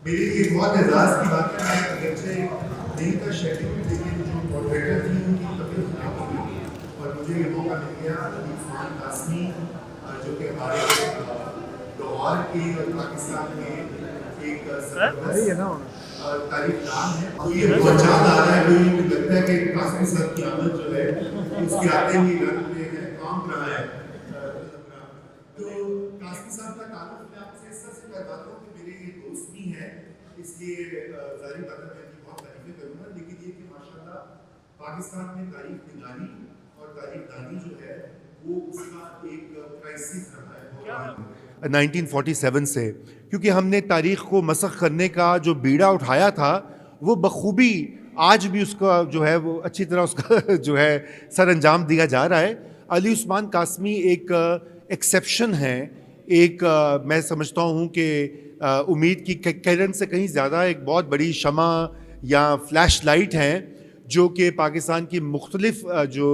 میرے لیے بہت اعزاز کی بات ہے. میں اگرچہ دن کا شیڈول لیکن جو ماڈریٹر تھی ان کی طبیعت خراب ہو گئی اور مجھے یہ موقع مل گیا. عثمان قاسمی جو کہ ہمارے لاہور کے اور پاکستان میں ایک زبردست تاریخ نام ہے. تو یہ بہت چاند آ رہا ہے. کوئی لگتا ہے کہ قاسمی صاحب کی آمد جو ہے اس کے آتے ہی رن پہ ہے کام رہا ہے. تو قاسمی صاحب کا تعلق میں آپ سے اس طرح سے کرواتا ہوں کہ میرے یہ دوست بھی ہیں, اس لیے ظاہری بات ہے میں ان کی بہت تعریفیں کروں گا. لیکن یہ کہ ماشاءاللہ پاکستان میں تاریخ نگاری اور تاریخ دانی جو ہے وہ اس کا ایک کرائسس رہا ہے 1947 سے, کیونکہ ہم نے تاریخ کو مسخ کرنے کا جو بیڑا اٹھایا تھا وہ بخوبی آج بھی اس کا جو ہے وہ اچھی طرح اس کا جو ہے سر انجام دیا جا رہا ہے. علی عثمان قاسمی ایک ایکسیپشن ہے, ایک میں سمجھتا ہوں کہ امید کی کرن سے کہیں زیادہ ایک بہت بڑی شمع یا فلیش لائٹ ہیں جو کہ پاکستان کی مختلف جو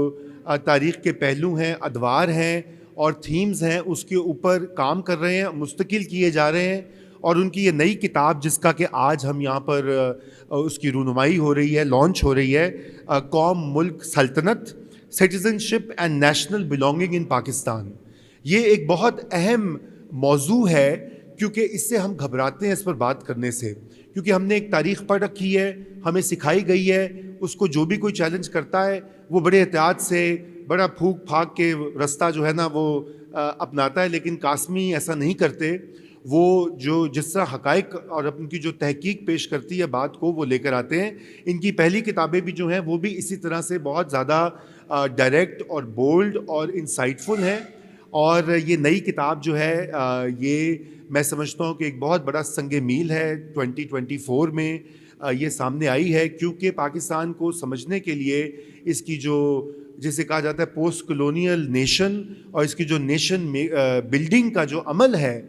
تاریخ کے پہلو ہیں, ادوار ہیں اور تھیمز ہیں اس کے اوپر کام کر رہے ہیں, مستقل کیے جا رہے ہیں. اور ان کی یہ نئی کتاب جس کا کہ آج ہم یہاں پر اس کی رونمائی ہو رہی ہے, لانچ ہو رہی ہے, قوم ملک سلطنت citizenship and national belonging in Pakistan. یہ ایک بہت اہم موضوع ہے کیونکہ اس سے ہم گھبراتے ہیں اس پر بات کرنے سے, کیونکہ ہم نے ایک تاریخ پڑھ رکھی ہے, ہمیں سکھائی گئی ہے, اس کو جو بھی کوئی چیلنج کرتا ہے وہ بڑے احتیاط سے بڑا پھونک پھاک کے رستہ جو ہے نا وہ اپناتا ہے. لیکن قاسمی ایسا نہیں کرتے. وہ جو جس طرح حقائق اور ان کی جو تحقیق پیش کرتی ہے بات کو وہ لے کر آتے ہیں. ان کی پہلی کتابیں بھی جو ہیں وہ بھی اسی طرح سے بہت زیادہ ڈائریکٹ اور بولڈ اور انسائٹفل ہیں. اور یہ نئی کتاب جو ہے یہ میں سمجھتا ہوں کہ ایک بہت بڑا سنگ میل ہے 2024 میں یہ سامنے آئی ہے, کیونکہ پاکستان کو سمجھنے کے لیے اس کی جو جسے کہا جاتا ہے پوسٹ کلونیل نیشن اور اس کی جو نیشن بلڈنگ کا جو عمل ہے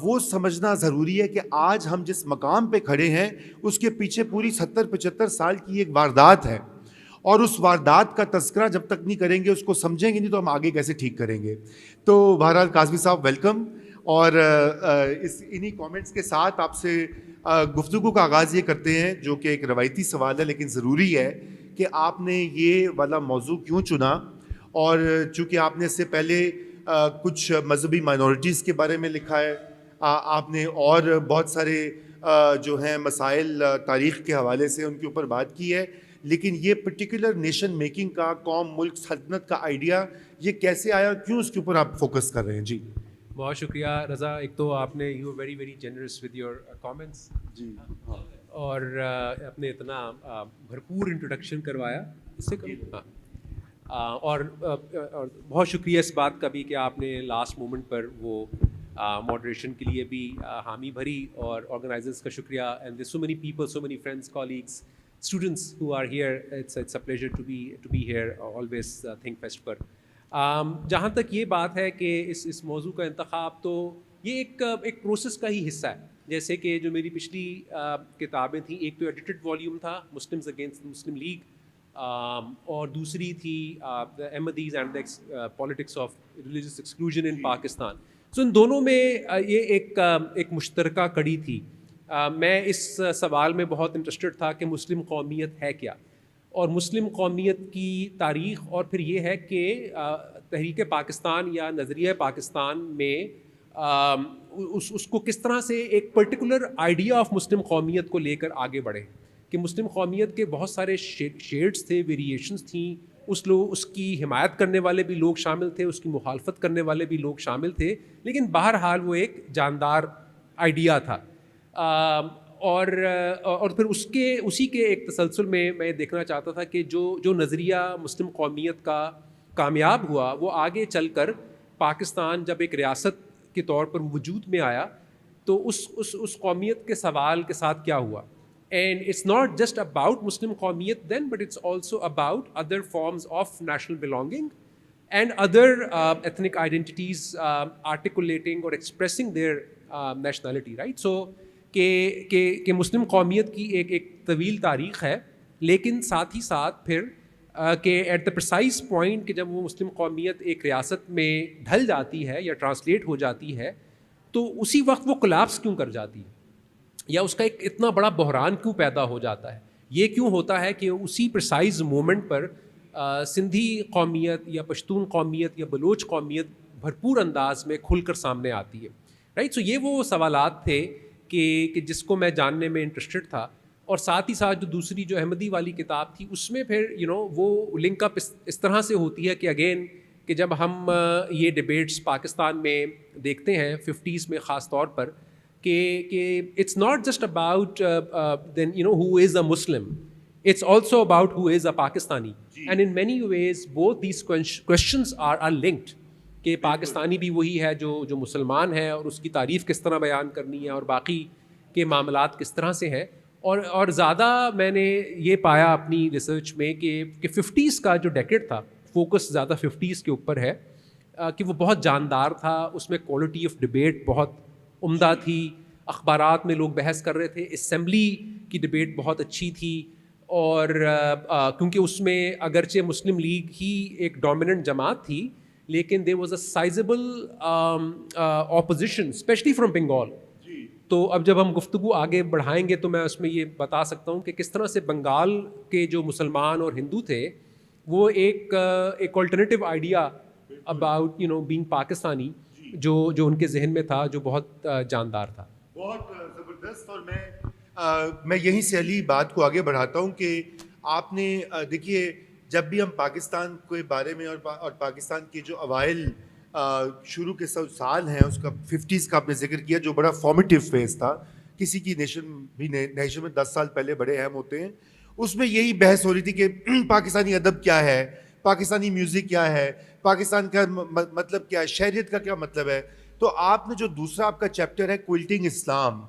وہ سمجھنا ضروری ہے کہ آج ہم جس مقام پہ کھڑے ہیں اس کے پیچھے پوری 70-75 سال کی ایک واردات ہے, اور اس واردات کا تذکرہ جب تک نہیں کریں گے, اس کو سمجھیں گے نہیں تو ہم آگے کیسے ٹھیک کریں گے. تو بہرحال قاسمی صاحب ویلکم. اور انہی کامنٹس کے ساتھ آپ سے گفتگو کا آغاز یہ کرتے ہیں جو کہ ایک روایتی سوال ہے لیکن ضروری ہے کہ آپ نے یہ والا موضوع کیوں چنا, اور چونکہ آپ نے اس سے پہلے کچھ مذہبی مائنورٹیز کے بارے میں لکھا ہے, آپ نے اور بہت سارے جو ہیں مسائل تاریخ کے حوالے سے ان کے اوپر بات کی ہے, لیکن یہ پرٹیکولر نیشن میکنگ کا قوم ملک سلطنت کا آئیڈیا یہ کیسے آیا, کیوں اس کے اوپر آپ فوکس کر رہے ہیں؟ جی بہت شکریہ رضا. ایک تو آپ نے you very very generous with your comments جی اور اپنے اتنا بھرپور انٹروڈکشن کروایا, اس سے اور بہت شکریہ اس بات کا بھی کہ آپ نے لاسٹ مومنٹ پر وہ ماڈریشن کے لیے بھی حامی بھری, اور آرگنائزرز کا شکریہ. And there so many people, so many friends, colleagues, students who are here. It's a pleasure to be here always Think Fest پر. جہاں تک یہ بات ہے کہ اس موضوع کا انتخاب, تو یہ ایک پروسیس کا ہی حصہ ہے. جیسے کہ جو میری پچھلی کتابیں تھیں, ایک تو ایڈیٹڈ والیوم تھا مسلمز اگینسٹ مسلم لیگ, اور دوسری تھی Ahmadis and politics of religious exclusion in Pakistan. So ان دونوں میں یہ ایک مشترکہ کڑی تھی. میں اس سوال میں بہت انٹرسٹڈ تھا کہ مسلم قومیت ہے کیا, اور مسلم قومیت کی تاریخ, اور پھر یہ ہے کہ تحریک پاکستان یا نظریہ پاکستان میں اس کو کس طرح سے ایک پرٹیکولر آئیڈیا آف مسلم قومیت کو لے کر آگے بڑھے, کہ مسلم قومیت کے بہت سارے شیڈز تھے, ویریشنز تھیں. اس کی حمایت کرنے والے بھی لوگ شامل تھے, اس کی مخالفت کرنے والے بھی لوگ شامل تھے, لیکن بہرحال وہ ایک جاندار آئیڈیا تھا. اور پھر اسی کے ایک تسلسل میں دیکھنا چاہتا تھا کہ جو نظریہ مسلم قومیت کا کامیاب ہوا وہ آگے چل کر پاکستان جب ایک ریاست کے طور پر وجود میں آیا تو اس قومیت کے سوال کے ساتھ کیا ہوا. And it's not just about Muslim قومیت دین, but it's also about other forms of national belonging and other ethnic identities articulating اور expressing their nationality, right. So کہ مسلم قومیت کی ایک طویل تاریخ ہے, لیکن ساتھ ہی ساتھ پھر کہ ایٹ دا پرسائز پوائنٹ کہ جب وہ مسلم قومیت ایک ریاست میں ڈھل جاتی ہے یا ٹرانسلیٹ ہو جاتی ہے تو اسی وقت وہ کولیپس کیوں کر جاتی ہے, یا اس کا ایک اتنا بڑا بحران کیوں پیدا ہو جاتا ہے؟ یہ کیوں ہوتا ہے کہ اسی پرسائز مومنٹ پر سندھی قومیت یا پشتون قومیت یا بلوچ قومیت بھرپور انداز میں کھل کر سامنے آتی ہے، رائٹ؟ سو یہ وہ سوالات تھے کہ جس کو میں جاننے میں انٹرسٹڈ تھا. اور ساتھ ہی ساتھ جو دوسری جو احمدی والی کتاب تھی اس میں پھر وہ لنک اپ اس طرح سے ہوتی ہے کہ اگین کہ جب ہم یہ ڈبیٹس پاکستان میں دیکھتے ہیں 50s میں خاص طور پر کہ it's not just about then who is a Muslim, it's also about who is a Pakistani. And in many ways both these questions are linked کہ پاکستانی بھی وہی ہے جو مسلمان ہے، اور اس کی تعریف کس طرح بیان کرنی ہے، اور باقی کے معاملات کس طرح سے ہیں. اور زیادہ میں نے یہ پایا اپنی ریسرچ میں کہ 50s کا جو ڈیکیڈ تھا، فوکس زیادہ 50s کے اوپر ہے کہ وہ بہت جاندار تھا. اس میں کوالٹی آف ڈبیٹ بہت عمدہ تھی، اخبارات میں لوگ بحث کر رہے تھے، اسمبلی کی ڈبیٹ بہت اچھی تھی. اور کیونکہ اس میں اگرچہ مسلم لیگ ہی ایک ڈومیننٹ جماعت تھی، لیکن there was a sizable opposition especially from Bengal. تو اب جب ہم گفتگو آگے بڑھائیں گے تو میں اس میں یہ بتا سکتا ہوں کہ کس طرح سے بنگال کے جو مسلمان اور ہندو تھے وہ ایک alternative idea about being Pakistani جو ان کے ذہن میں تھا، جو بہت جاندار تھا. بہت زبردست. اور میں یہیں سے علی بات کو آگے بڑھاتا ہوں کہ آپ نے دیکھیے جب بھی ہم پاکستان کے بارے میں اور پاکستان کے جو اوائل شروع کے سال ہیں اس کا 50s کا آپ نے ذکر کیا جو بڑا فارمیٹیو فیز تھا، کسی کی نیشن میں 10 سال پہلے بڑے اہم ہوتے ہیں. اس میں یہی بحث ہو رہی تھی کہ پاکستانی ادب کیا ہے، پاکستانی میوزک کیا ہے، پاکستان کا مطلب کیا ہے، شہریت کا کیا مطلب ہے. تو آپ نے جو دوسرا آپ کا چیپٹر ہے کوئلٹنگ اسلام،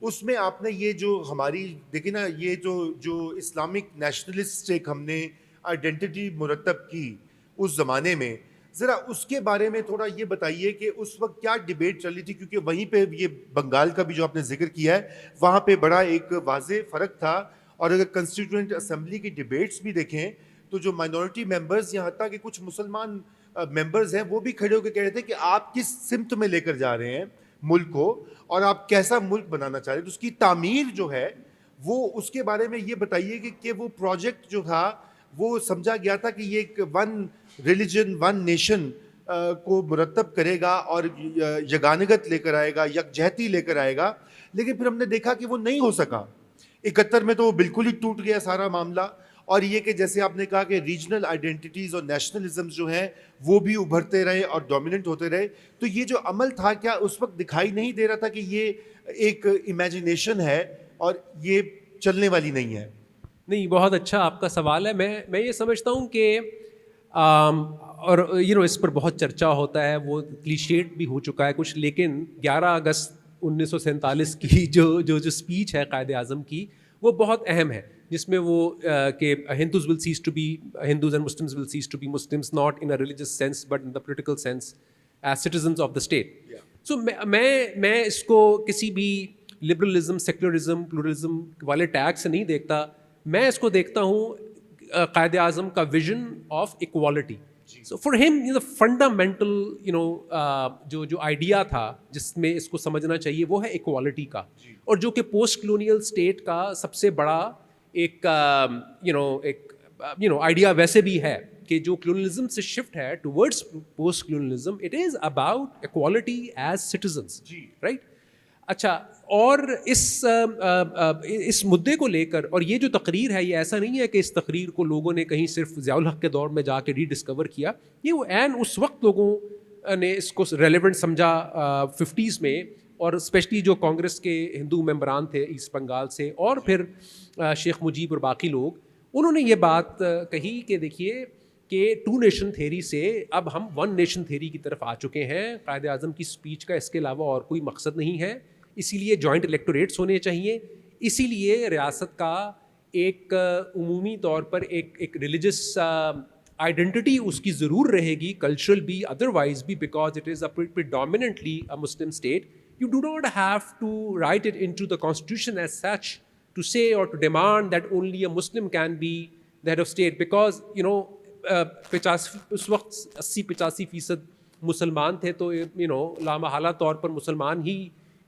اس میں آپ نے یہ جو ہماری دیکھیں نا یہ جو اسلامک نیشنلسٹ ایک ہم نے آئیڈینٹی مرتب کی اس زمانے میں، ذرا اس کے بارے میں تھوڑا یہ بتائیے کہ اس وقت کیا ڈیبیٹ چل رہی تھی. کیونکہ وہیں پہ یہ بنگال کا بھی جو آپ نے ذکر کیا ہے وہاں پہ بڑا ایک واضح فرق تھا. اور اگر کنسٹیٹیوئنٹ اسمبلی کی ڈیبیٹس بھی دیکھیں تو جو مائنورٹی ممبرز یہاں حتیٰ کہ کچھ مسلمان ممبرز ہیں وہ بھی کھڑے ہو کے کہہ رہے تھے کہ آپ کس سمت میں لے کر جا رہے ہیں ملک کو اور آپ کیسا ملک بنانا چاہ رہے ہیں. تو اس کی تعمیر جو ہے وہ اس کے بارے میں یہ بتائیے کہ وہ پروجیکٹ جو تھا وہ سمجھا گیا تھا کہ یہ ایک ون ریلیجن ون نیشن کو مرتب کرے گا اور یگانگت لے کر آئے گا، یکجہتی لے کر آئے گا، لیکن پھر ہم نے دیکھا کہ وہ نہیں ہو سکا. 71 میں تو وہ بالکل ہی ٹوٹ گیا سارا معاملہ. اور یہ کہ جیسے آپ نے کہا کہ ریجنل آئیڈینٹیٹیز اور نیشنلزمز جو ہیں وہ بھی ابھرتے رہے اور ڈومیننٹ ہوتے رہے. تو یہ جو عمل تھا کیا اس وقت دکھائی نہیں دے رہا تھا کہ یہ ایک امیجنیشن ہے اور یہ چلنے والی نہیں ہے؟ نہیں، بہت اچھا آپ کا سوال ہے. میں یہ سمجھتا ہوں کہ اور اس پر بہت چرچا ہوتا ہے، وہ کلیشیٹ بھی ہو چکا ہے کچھ، لیکن 11 اگست 1947 کی جو اسپیچ ہے قائد اعظم کی وہ بہت اہم ہے، جس میں وہ کہ Hindus will cease to be Hindus and Muslims will cease to be Muslims not in a religious sense but in the political sense as citizens of the state. So میں اس کو کسی بھی لبرلزم، سیکولرزم، پلورلزم والے tag سے نہیں دیکھتا. میں اس کو دیکھتا ہوں قائد اعظم کا vision of equality. So for ہم فنڈامنٹل جو آئیڈیا تھا جس میں اس کو سمجھنا چاہیے وہ ہے ایکوالٹی کا، اور جو کہ پوسٹ کلونیل اسٹیٹ کا سب سے بڑا ایک آئیڈیا ویسے بھی ہے کہ جو کلونیلزم سے شفٹ ہے towards post colonialism, it is about equality as citizens, right. اچھا، اور اس مدعے کو لے کر، اور یہ جو تقریر ہے یہ ایسا نہیں ہے کہ اس تقریر کو لوگوں نے کہیں صرف ضیاء الحق کے دور میں جا کے ری ڈسکور کیا، یہ وہ عین اس وقت لوگوں نے اس کو ریلیونٹ سمجھا 50s میں، اور اسپیشلی جو کانگریس کے ہندو ممبران تھے ایسٹ بنگال سے، اور پھر شیخ مجیب اور باقی لوگ، انہوں نے یہ بات کہی کہ دیکھیے کہ 2 نیشن تھیری سے اب ہم 1 نیشن تھیری کی طرف آ چکے ہیں. قائد اعظم کی اسپیچ کا اس کے علاوہ اور کوئی مقصد نہیں ہے، اسی لیے جوائنٹ الیکٹوریٹس ہونے چاہیے، اسی لیے ریاست کا ایک عمومی طور پر ایک ریلیجس آئیڈینٹی اس کی ضرور رہے گی، کلچرل بھی، ادروائز بھی، because it is predominantly a Muslim state. You do not have to write it into the constitution as such to say or to demand that only a Muslim can be the head of state, because اس وقت 80-85% مسلمان تھے، تو لامحالہ طور پر مسلمان ہی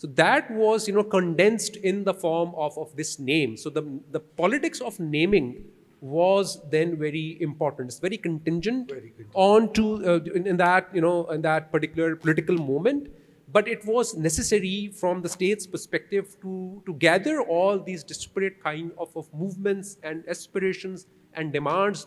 so that was, you know, condensed in the form of this name. So the politics of naming was then very important. It's very contingent, on to in that, you know, in that particular political moment. But it was necessary from the state's perspective to gather all these disparate kind of movements and aspirations and demands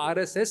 RSS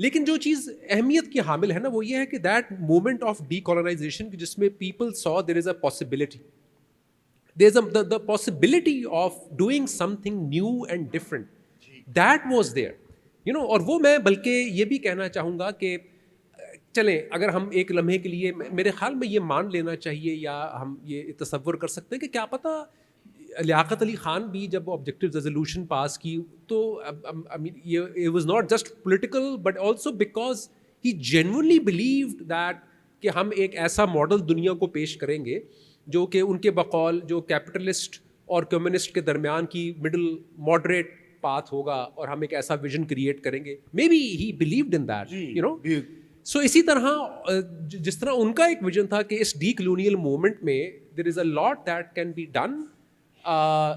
لیکن جو چیز اہمیت کی حامل ہے نا وہ یہ ہے کہ that moment of decolonization جس میں people so there is a possibility, there is the possibility of doing something new and different, that was there, you know. اور وہ میں بلکہ یہ بھی کہنا چاہوں گا کہ چلیں اگر ہم ایک لمحے کے لیے میرے خیال میں یہ مان لینا چاہیے یا ہم یہ تصور کر سکتے ہیں کہ کیا پتہ لیاقت علی خان بھی جب آبجیکٹو ریزولوشن پاس کی تو it was not just political but also because he genuinely believed that کہ ہم ایک ایسا ماڈل دنیا کو پیش کریں گے جو کہ ان کے بقول جو کیپٹلسٹ اور کمیونسٹ کے درمیان کی مڈل ماڈریٹ پاتھ ہوگا اور ہم ایک ایسا ویژن کریٹ کریں گے. Maybe he believed in that, you know. So اسی طرح جس طرح ان کا ایک ویژن تھا کہ اس ڈی کلونیل موومنٹ میں there is a lot that can be done.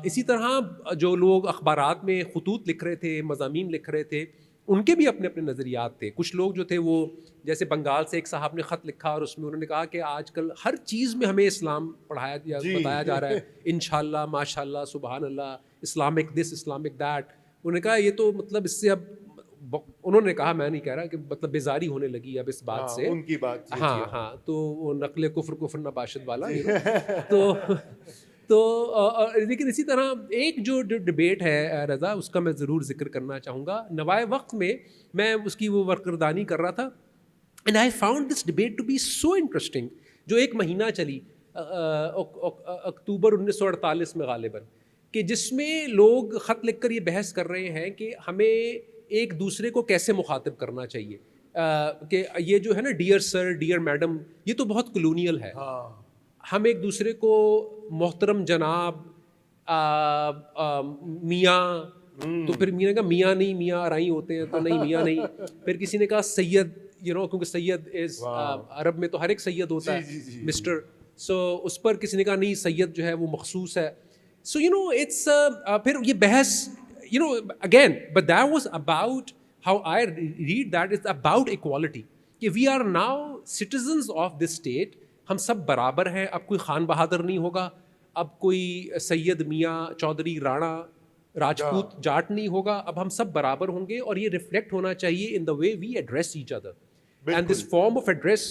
اسی طرح جو لوگ اخبارات میں خطوط لکھ رہے تھے, مضامین لکھ رہے تھے, ان کے بھی اپنے اپنے نظریات تھے. کچھ لوگ جو تھے وہ جیسے بنگال سے ایک صاحب نے خط لکھا اور اس میں انہوں نے کہا کہ آج کل ہر چیز میں ہمیں اسلام پڑھایا یا بتایا جا رہا ہے, انشاءاللہ, ماشاء اللہ, سبحان اللہ, اسلامک دس, اسلامک دیٹ. انہوں نے کہا یہ تو مطلب اس سے اب انہوں نے کہا, میں نہیں کہہ رہا, کہ مطلب بیزاری ہونے لگی اب اس بات سے, ان کی بات. ہاں, تو وہ نقل کفر نباشد والا. تو لیکن اسی طرح ایک جو ڈبیٹ ہے رضا, اس کا میں ضرور ذکر کرنا چاہوں گا. نوائے وقت میں اس کی وہ ورکردانی کر رہا تھا, and I found this debate to be so interesting, جو ایک مہینہ چلی اکتوبر 1948 میں غالباً, کہ جس میں لوگ خط لکھ کر یہ بحث کر رہے ہیں کہ ہمیں ایک دوسرے کو کیسے مخاطب کرنا چاہیے, کہ یہ جو ہے نا ڈیئر سر, ڈیئر میڈم, یہ تو بہت کلونیل ہے. ہم ایک دوسرے کو محترم جناب, میاں, تو پھر میاں نے کہا میاں نہیں, میاں ارائی ہوتے ہیں تو نہیں میاں نہیں. پھر کسی نے کہا سید, یو نو, کیونکہ سید از عرب میں تو ہر ایک سید ہوتا ہے, مسٹر. سو اس پر کسی نے کہا نہیں, سید جو ہے وہ مخصوص ہے. سو یو نو اٹس پھر یہ بحث, you know, again, but that was about, how I read that, it's about equality, کہ we are now citizens of this state, ہم سب برابر ہیں. اب کوئی خان بہادر نہیں ہوگا, اب کوئی سید, میاں, چودھری, رانا, راجپوت, جاٹ نہیں ہوگا, اب ہم سب برابر ہوں گے. اور یہ ریفلیکٹ ہونا چاہیے in the way we address each other, and this form of address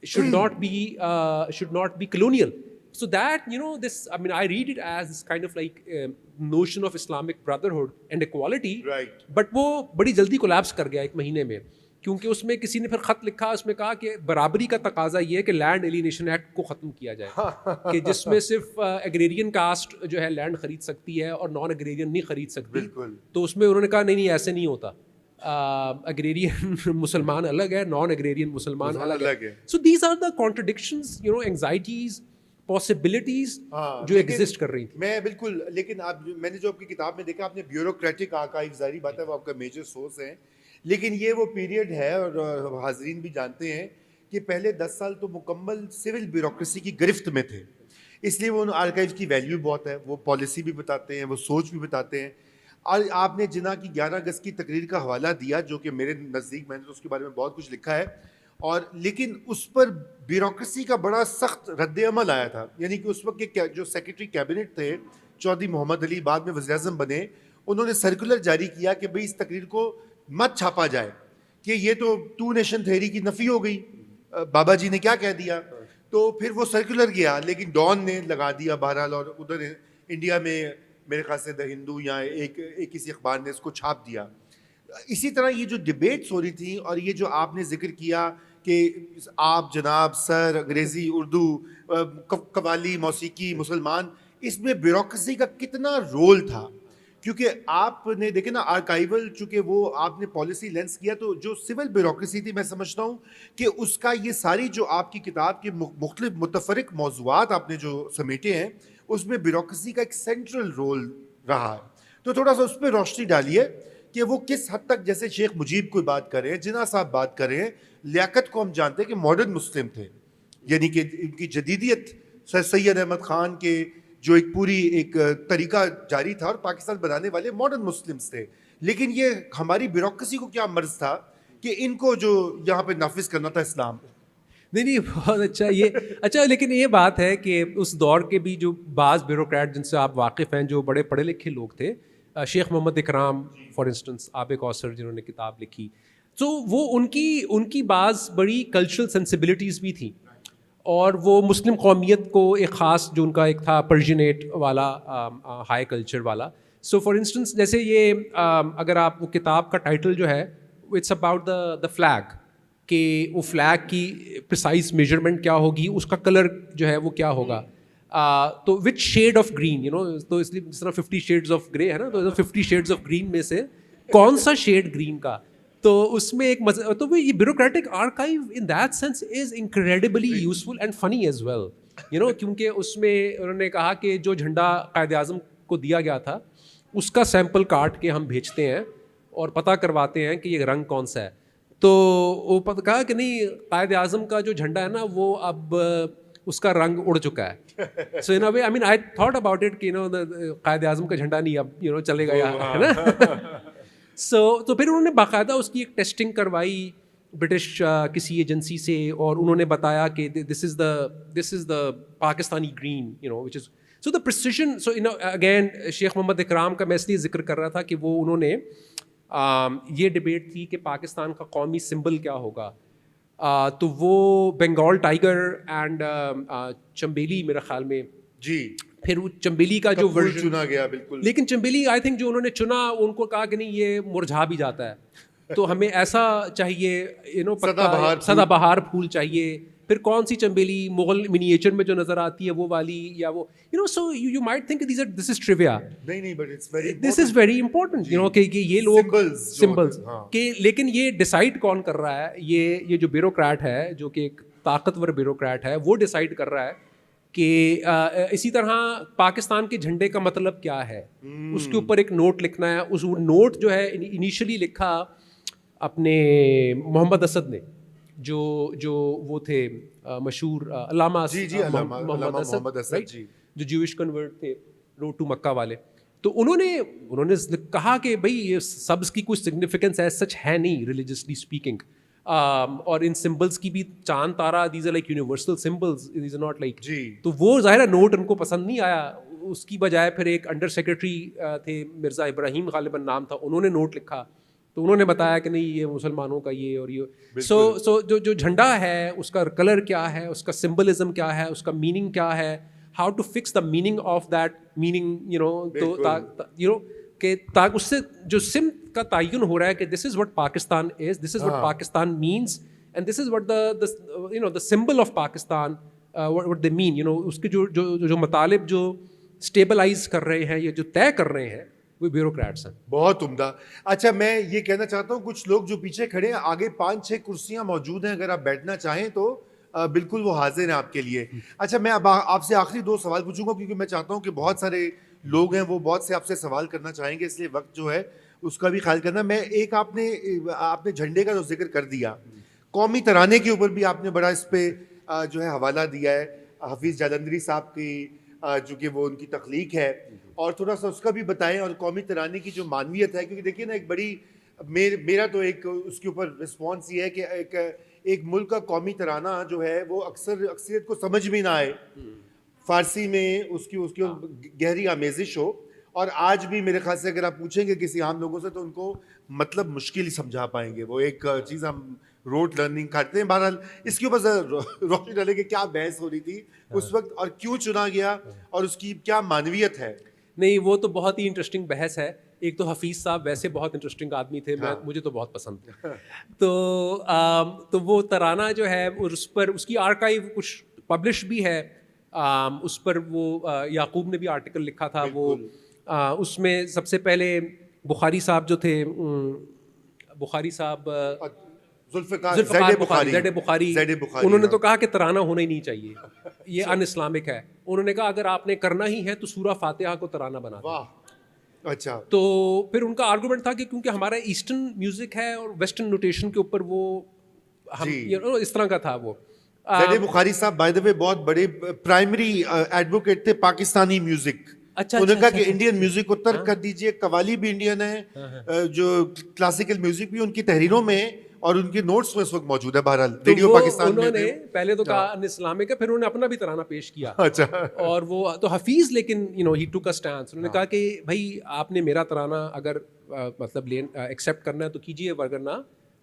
should not be colonial. So that, you know, this, I mean, I read it as this kind of like notion of Islamic brotherhood and equality. Right. But وہ بڑی جلدی collapse کر گیا ایک مہینے میں, کیونکہ اس میں کسی نے پھر خط لکھا, اس میں کہا کہ برابری کا تقاضا یہ ہے کہ لینڈ ایلینیشن ایکٹ کو ختم کیا جائے, کہ جس میں صرف ایگریرین کاسٹ جو ہے لینڈ خرید سکتی ہے اور نان ایگریرین نہیں خرید سکتی. بالکل. تو اس میں انہوں نے کہا نہیں ایسے نہیں ہوتا, ایگریرین مسلمان الگ ہے, نان ایگریرین مسلمان الگ ہے. So these are the contradictions, you know, anxieties, possibilities جو ایگزسٹ کر رہی تھی. میں بالکل, لیکن میں نے جو آپ کی کتاب میں دیکھا, آپ نے بیوروکریٹک آرکائیو, ظاہری بات ہے وہ آپ کا میجر سورس ہے, لیکن یہ وہ پیریڈ ہے اور حاضرین بھی جانتے ہیں کہ پہلے 10 سال تو مکمل سول بیوروکریسی کی گرفت میں تھے, اس لیے وہ ان آرکائیو کی ویلیو بہت ہے, وہ پالیسی بھی بتاتے ہیں, وہ سوچ بھی بتاتے ہیں. اور آپ نے جناح کی 11 اگست کی تقریر کا حوالہ دیا, جو کہ میرے نزدیک, میں نے اس کے بارے میں بہت کچھ لکھا ہے, اور لیکن اس پر بیوروکریسی کا بڑا سخت رد عمل آیا تھا. یعنی کہ اس وقت کے جو سیکرٹری کیبنٹ تھے, چودھری محمد علی, بعد میں وزیر اعظم بنے, انہوں نے سرکولر جاری کیا کہ بھئی اس تقریر کو مت چھاپا جائے, کہ یہ تو 2 نیشن تھیوری کی نفی ہو گئی, بابا جی نے کیا کہہ دیا. تو پھر وہ سرکولر گیا, لیکن ڈان نے لگا دیا بہرحال, اور ادھر انڈیا میں میرے خیال سے دا ہندو یا ایک کسی اخبار نے اس کو چھاپ دیا. اسی طرح یہ جو ڈبیٹس ہو رہی تھیں, اور یہ جو آپ نے ذکر کیا کہ آپ, جناب, سر, انگریزی, اردو, قوالی, موسیقی, مسلمان, اس میں بیوروکریسی کا کتنا رول تھا. کیونکہ آپ نے دیکھیں نا آرکائیول, چونکہ وہ آپ نے پالیسی لینس کیا, تو جو سول بیوروکریسی تھی, میں سمجھتا ہوں کہ اس کا یہ ساری جو آپ کی کتاب کے مختلف متفرق موضوعات آپ نے جو سمیٹے ہیں, اس میں بیوروکریسی کا ایک سینٹرل رول رہا ہے. تو تھوڑا سا اس پہ روشنی ڈالیے کہ وہ کس حد تک, جیسے شیخ مجیب کوئی بات کریں, جناح صاحب بات کریں, لیاقت کو ہم جانتے ہیں کہ ماڈرن مسلم تھے, یعنی کہ ان کی جدیدیت, سر سید احمد خان کے جو ایک پوری ایک طریقہ جاری تھا, اور پاکستان بنانے والے ماڈرن مسلمس تھے. لیکن یہ ہماری بیوروکریسی کو کیا مرض تھا کہ ان کو جو یہاں پہ نافذ کرنا تھا اسلام. نہیں, بہت اچھا. یہ اچھا, لیکن یہ بات ہے کہ اس دور کے بھی جو بعض بیوروکریٹ جن سے آپ واقف ہیں, جو بڑے پڑھے لکھے لوگ تھے, شیخ محمد اکرام فار انسٹنس, عابد کوثر جنہوں نے کتاب لکھی, تو وہ ان کی بعض بڑی کلچرل سینسبلٹیز بھی تھیں, اور وہ مسلم قومیت کو ایک خاص جو ان کا ایک تھا پرجینیٹ والا ہائی کلچر والا. سو فار انسٹنس جیسے یہ اگر آپ وہ کتاب کا ٹائٹل جو ہے اٹس اباؤٹ دا فلیگ, کہ وہ فلیگ کی پریسائز میجرمنٹ کیا ہوگی, اس کا کلر جو ہے وہ کیا ہوگا, تو وچ شیڈ آف گرین, تو اس لیے جس طرح 50 شیڈز آف گرے ہے نا, تو 50 شیڈز آف گرین میں سے کون سا شیڈ گرین کا, تو اس میں ایک تو وہ یہ bureaucratic archive in that sense is incredibly useful and فنی ایز ویل, کیونکہ اس میں انہوں نے کہا کہ جو جھنڈا قائد اعظم کو دیا گیا تھا اس کا سیمپل کاٹ کے ہم بھیجتے ہیں اور پتہ کرواتے ہیں کہ یہ رنگ کون سا ہے. تو وہ کہا کہ نہیں, قائد اعظم کا جو جھنڈا ہے نا وہ اب اس کا رنگ اڑ چکا ہے. سو ان وے آئی مین آئی تھاٹ اباؤٹ اٹ کہ قائد اعظم کا جھنڈا نہیں اب چلے گا یہاں, ہے نا. تو پھر انہوں نے باقاعدہ اس کی ایک ٹیسٹنگ کروائی برٹش کسی ایجنسی سے, اور انہوں نے بتایا کہ this is the Pakistani green, which is so the precision. So again شیخ محمد اکرام کا میں اس لیے ذکر کر رہا تھا کہ وہ انہوں نے یہ ڈبیٹ تھی کہ پاکستان کا قومی سمبل کیا ہوگا, تو وہ بنگال ٹائیگر اینڈ چمبیلی میرے خیال میں, جی پھر وہ چمبیلی کا جو ورژن چنا گیا بالکل, لیکن چمبیلی آئی تھنک جو انہوں نے چنا ان کو کہا کہ نہیں یہ مرجھا بھی جاتا ہے, تو ہمیں ایسا چاہیے سدا بہار پھول چاہیے. پھر کون سی چمبیلی, مغل منیچر میں جو نظر آتی ہے وہ والی, یا وہ so you might think this is trivia, نہیں but it's very this is very important کہ یہ لوگ سمبلز کہ, لیکن یہ ڈیسائڈ کون کر رہا ہے, یہ جو بیوروکریٹ ہے جو کہ ایک طاقتور بیوروکریٹ ہے وہ ڈیسائڈ کر رہا ہے کہ اسی طرح پاکستان کے جھنڈے کا مطلب کیا ہے, اس کے اوپر ایک نوٹ لکھنا ہے. اس نوٹ جو ہے انیشلی لکھا اپنے محمد اسد نے, جو وہ تھے مشہور علامہ محمد اسد, جو جوئش کنورٹ تھے, روڈ ٹو مکہ والے. تو انہوں نے کہا کہ بھائی یہ سبز کی کوئی سگنیفیکنس ایز سچ ہے نہیں ریلیجسلی اسپیکنگ, اور ان سمبلس کی بھی چاند تارا these are like universal symbols, these are not like. تو وہ ظاہر نوٹ ان کو پسند نہیں آیا, اس کی بجائے پھر ایک انڈر سیکرٹری تھے مرزا ابراہیم غالباً نام تھا, انہوں نے نوٹ لکھا, تو انہوں نے بتایا کہ نہیں یہ مسلمانوں کا یہ اور یہ. سو جو جھنڈا ہے اس کا کلر کیا ہے, اس کا سمبلزم کیا ہے, اس کا میننگ کیا ہے, how to fix the meaning of that meaning, تو کہ اس سے جو سمت کا تعین ہو رہا ہے کہ this is what Pakistan is, this is what Pakistan means, and this is what the symbol of Pakistan what they mean, اس کے جو مطالب جو اسٹیبلائز کر رہے ہیں یا جو طے کر رہے ہیں وہ بیوروکریٹس ہیں. بہت عمدہ. اچھا میں یہ کہنا چاہتا ہوں کچھ لوگ جو پیچھے کھڑے ہیں, آگے 5-6 کرسیاں موجود ہیں, اگر آپ بیٹھنا چاہیں تو بالکل وہ حاضر ہیں آپ کے لیے. اچھا میں اب آپ سے آخری 2 سوال پوچھوں گا, کیونکہ میں چاہتا ہوں کہ بہت سارے لوگ ہیں وہ بہت سے آپ سے سوال کرنا چاہیں گے, اس لیے وقت جو ہے اس کا بھی خیال کرنا. میں ایک آپ نے جھنڈے کا جو ذکر کر دیا, قومی ترانے کے اوپر بھی آپ نے بڑا اس پہ جو ہے حوالہ دیا ہے, حفیظ جالندھری صاحب کی جو کہ وہ ان کی تخلیق ہے, اور تھوڑا سا اس کا بھی بتائیں, اور قومی ترانے کی جو معنویت ہے, کیونکہ دیکھیے نا ایک بڑی میرا تو ایک اس کے اوپر رسپانس یہ ہے کہ ایک ملک کا قومی ترانہ جو ہے وہ اکثریت کو سمجھ بھی نہ آئے, فارسی میں اس کی گہری آمیزش ہو, اور آج بھی میرے خیال سے اگر آپ پوچھیں گے کسی عام لوگوں سے تو ان کو مطلب مشکل ہی سمجھا پائیں گے. وہ ایک چیز ہم روٹ لرننگ کرتے ہیں. بہرحال اس کے اوپر روشنی ڈالے کہ کیا بحث ہو رہی تھی اس وقت, اور کیوں چنا گیا, اور اس کی کیا معنویت ہے. نہیں وہ تو بہت ہی انٹرسٹنگ بحث ہے. ایک تو حفیظ صاحب ویسے بہت انٹرسٹنگ آدمی تھے, مجھے تو بہت پسند تھے. تو وہ ترانہ جو ہے اس پر اس کی آرکائیو کچھ پبلش بھی ہے, اس پر وہ یعقوب نے بھی آرٹیکل لکھا تھا. وہ اس میں سب سے پہلے بخاری صاحب جو تھے, بخاری صاحب زید بخاری, انہوں نے تو کہا کہ ترانہ ہونا ہی نہیں چاہیے, یہ ان اسلامک ہے. انہوں نے کہا اگر آپ نے کرنا ہی ہے تو سورہ فاتحہ کو ترانہ بنا دیں. اچھا, تو پھر ان کا آرگومنٹ تھا کہ کیونکہ ہمارا ایسٹرن میوزک ہے اور ویسٹرن نوٹیشن کے اوپر وہ ہم اس طرح کا تھا. وہ زید بخاری صاحب بائی دا وے بہت بڑے پرائمری ایڈوکیٹ تھے پاکستانی میوزک. انہوں نے کہا کہ انڈین میوزک کو ترک کر دیجئے, قوالی بھی انڈین ہے, جو کلاسیکل میوزک بھی ان کی تحریروں میں اور ان کے نوٹس میں اس وقت موجود ہے. بہرحال ریڈیو پاکستان میں انہوں نے پہلے تو کہا ان اسلامک ہے, پھر انہوں نے اپنا بھی ترانہ پیش کیا. اچھا, اور وہ تو حفیظ, لیکن ہی ٹوک اے اسٹانس. انہوں نے کہا کہ بھائی آپ نے میرا ترانہ اگر مطلب ایکسیپٹ کرنا ہے تو کیجیے, ورنہ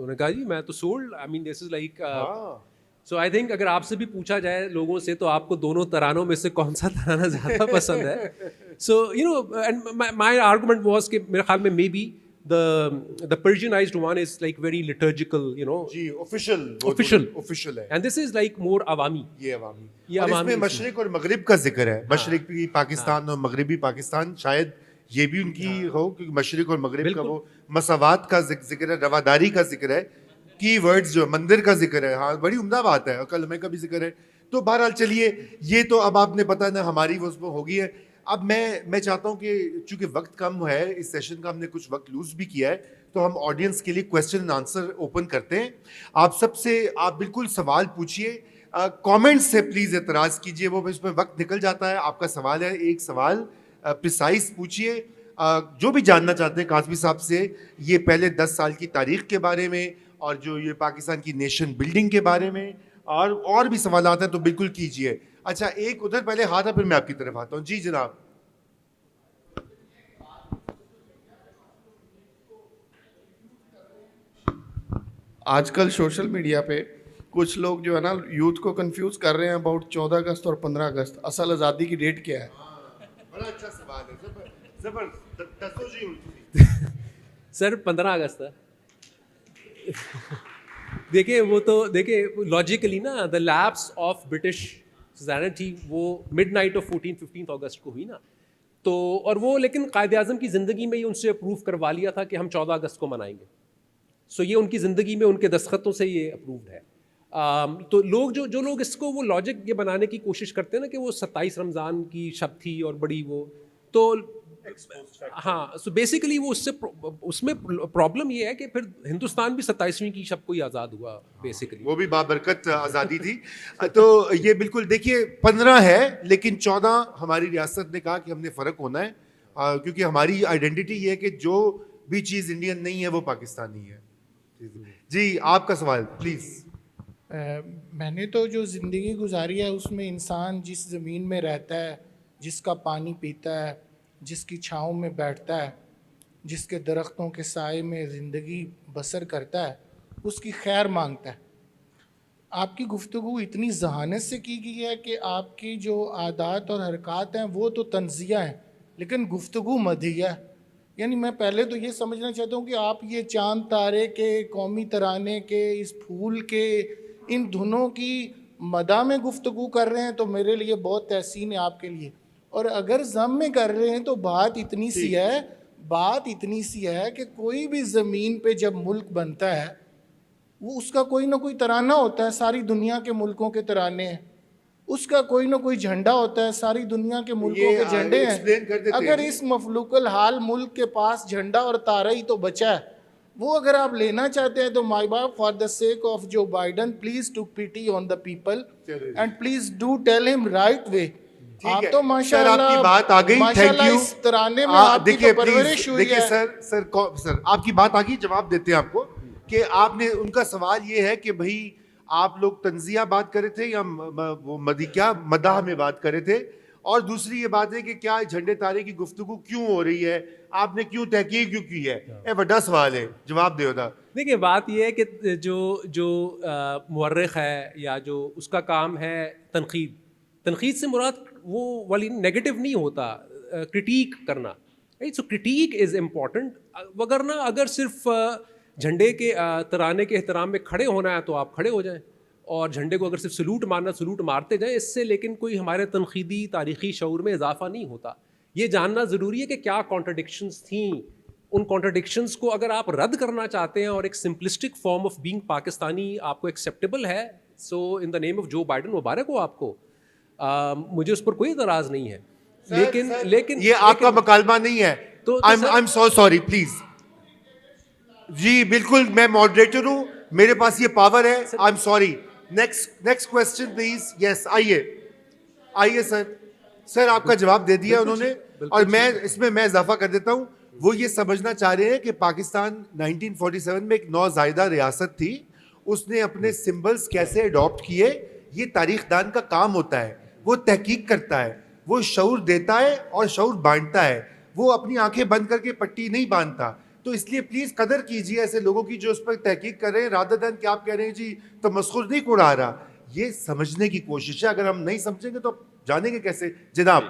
انہوں نے کہا جی میں تو سولڈ, I mean this is like so I think اگر آپ سے بھی پوچھا جائے لوگوں سے تو آپ کو دونوں ترانوں میں سے کون سا ترانہ زیادہ پسند ہے. So you know and my argument was کہ میرے خیال میں maybe the Persianized one is like very liturgical, you know. جی official ہے, And this is like more awami. یہ عوامی, یہ اور اس عوامی میں مشرق اور مغرب کا ذکر ہے, مشرقی پاکستان اور مغربی پاکستان, شاید یہ بھی ان کی ہو کہ مشرق اور مغرب کا وہ مساوات کا ذکر ہے, رواداری کا ذکر ہے, کی ورڈز جو مندر کا ذکر ہے. ہاں بڑی عمدہ بات ہے, اور کلمے کا بھی ذکر ہے. تو بہرحال چلیے, یہ تو اب آپ نے پتہ نا ہماری وہ اس میں ہو گئی ہے. اب میں چاہتا ہوں کہ چونکہ وقت کم ہے, اس سیشن کا ہم نے کچھ وقت لوز بھی کیا ہے, تو ہم آڈینس کے لیے کویسچن اینڈ آنسر اوپن کرتے ہیں. آپ سب سے آپ بالکل سوال پوچھیے, کامنٹ سے پلیز اعتراض کیجیے, وہ اس میں وقت نکل جاتا ہے. آپ کا سوال ہے, ایک سوال پریسائز پوچھیے, جو بھی جاننا چاہتے ہیں قاسمی صاحب سے, یہ پہلے 10 سال کی تاریخ کے بارے میں, اور جو یہ پاکستان کی نیشن بلڈنگ کے بارے میں, اور بھی سوالات ہیں تو بالکل کیجیے. اچھا ایک ادھر پہلے ہاتھ ہے, پھر میں آپ کی طرف آتا ہوں. جی جناب. آج کل سوشل میڈیا پہ کچھ لوگ جو ہے نا یوتھ کو کنفیوز کر رہے ہیں اباؤٹ 14 اگست اور 15 اگست. اصل آزادی کی ڈیٹ کیا ہے؟ بڑا اچھا سوال ہے, زبردست جی. سر 15 اگست ہے. دیکھیں وہ تو دیکھیں لاجیکلی نا, دا لیپس آف برٹش سوزرینٹی وہ مڈ نائٹ آف 15 اگست کو ہوئی نا, تو اور وہ لیکن قائد اعظم کی زندگی میں ہی ان سے اپروو کروا لیا تھا کہ ہم 14 اگست کو منائیں گے. سو یہ ان کی زندگی میں ان کے دستخطوں سے یہ اپرووڈ ہے. تو لوگ جو لوگ اس کو وہ لاجک یہ بنانے کی کوشش کرتے ہیں نا کہ وہ 27 رمضان کی شب تھی اور بڑی وہ, تو ہاں سو بیسیکلی وہ اس میں پرابلم یہ ہے کہ پھر ہندوستان بھی 27ویں کی شب کو ہی آزاد ہوا بیسیکلی, وہ بھی بابرکت آزادی تھی. تو یہ بالکل دیکھیے 15 ہے, لیکن 14 ہماری ریاست نے کہا کہ ہم نے فرق ہونا ہے, کیونکہ ہماری آئیڈینٹی یہ ہے کہ جو بھی چیز انڈین نہیں ہے وہ پاکستانی ہے. جی آپ کا سوال پلیز. میں نے تو جو زندگی گزاری ہے اس میں انسان جس زمین میں رہتا ہے, جس کا پانی پیتا ہے, جس کی چھاؤں میں بیٹھتا ہے, جس کے درختوں کے سائے میں زندگی بسر کرتا ہے, اس کی خیر مانگتا ہے. آپ کی گفتگو اتنی ذہانت سے کی گئی ہے کہ آپ کی جو عادات اور حرکات ہیں وہ تو طنزیہ ہیں, لیکن گفتگو مدیح ہے. یعنی میں پہلے تو یہ سمجھنا چاہتا ہوں کہ آپ یہ چاند تارے کے, قومی ترانے کے, اس پھول کے, ان دھنوں کی مداح میں گفتگو کر رہے ہیں تو میرے لیے بہت تحسین ہے آپ کے لیے. اور اگر ضم میں کر رہے ہیں تو بات اتنی سی ہے کہ کوئی بھی زمین پہ جب ملک بنتا ہے وہ اس کا کوئی نہ کوئی ترانہ ہوتا ہے, ساری دنیا کے ملکوں کے ترانے ہیں, اس کا کوئی نہ کوئی جھنڈا ہوتا ہے, ساری دنیا کے ملکوں کے جھنڈے ہیں. اگر اس مفلوق الحال ملک کے پاس جھنڈا اور تارا ہی تو بچا ہے, وہ اگر آپ لینا چاہتے ہیں تو مائی باپ for the sake of Joe Biden please to pity on the people and please do tell him right way. آپ تو ماشاءاللہ آپ کی بات آ گئی, تھینک یو. اس ترانے میں آپ کی تو پرورش ہوئی ہے. دیکھیے سر آپ کی بات آ گئی, جواب دیتے ہیں آپ کو کہ آپ نے, ان کا سوال یہ ہے کہ بھائی آپ لوگ تنزیہ بات کرے تھے یا وہ مداح میں بات کرے تھے, اور دوسری یہ بات ہے کہ کیا جھنڈے تارے کی گفتگو کیوں ہو رہی ہے, آپ نے کیوں تحقیق کیوں کی ہے. یہ بڑا سوال ہے, جواب دے ہوتا. دیکھیے بات یہ ہے کہ جو مورخ ہے یا جو اس کا کام ہے تنقید سے مراد وہ والی نیگیٹو نہیں ہوتا, کرٹیک کرنا. سو کرٹیک از امپورٹنٹ, وگرنہ اگر صرف جھنڈے کے ترانے کے احترام میں کھڑے ہونا ہے تو آپ کھڑے ہو جائیں, اور جھنڈے کو اگر صرف سلوٹ مارنا سلوٹ مارتے جائیں, اس سے لیکن کوئی ہمارے تنقیدی تاریخی شعور میں اضافہ نہیں ہوتا. یہ جاننا ضروری ہے کہ کیا کانٹرڈکشنز تھیں, ان کانٹرڈکشنز کو اگر آپ رد کرنا چاہتے ہیں اور ایک simplistic form of being Pakistani آپ کو ایکسیپٹیبل ہے, سو ان دا نیم آف جو بائیڈن مبارک ہو آپ کو, مجھے اس پر کوئی اعتراض نہیں ہے. لیکن یہ آپ کا مکالمہ نہیں ہے. I'm so sorry please. جی بالکل, میں ماڈریٹر ہوں, میرے پاس یہ پاور ہے. I'm sorry. Next question please. Yes آئیے سر آپ کا جواب دے دیا انہوں نے, اور میں اس میں اضافہ کر دیتا ہوں. وہ یہ سمجھنا چاہ رہے ہیں کہ پاکستان 1947 میں ایک نوزائیدہ ریاست تھی, اس نے اپنے سمبلز کیسے اڈاپٹ کیے, یہ تاریخ دان کا کام ہوتا ہے. وہ تحقیق کرتا ہے, وہ شعور دیتا ہے اور شعور بانٹتا ہے. وہ اپنی آنکھیں بند کر کے پٹی نہیں باندھتا. تو اس لیے پلیز قدر کیجیے ایسے لوگوں کی جو اس پر تحقیق کر رہے ہیں رادر دین کہ آپ کہہ رہے ہیں جی تمسخر نہیں اڑا رہا. یہ سمجھنے کی کوشش ہے, اگر ہم نہیں سمجھیں گے تو جانیں گے کیسے. جناب.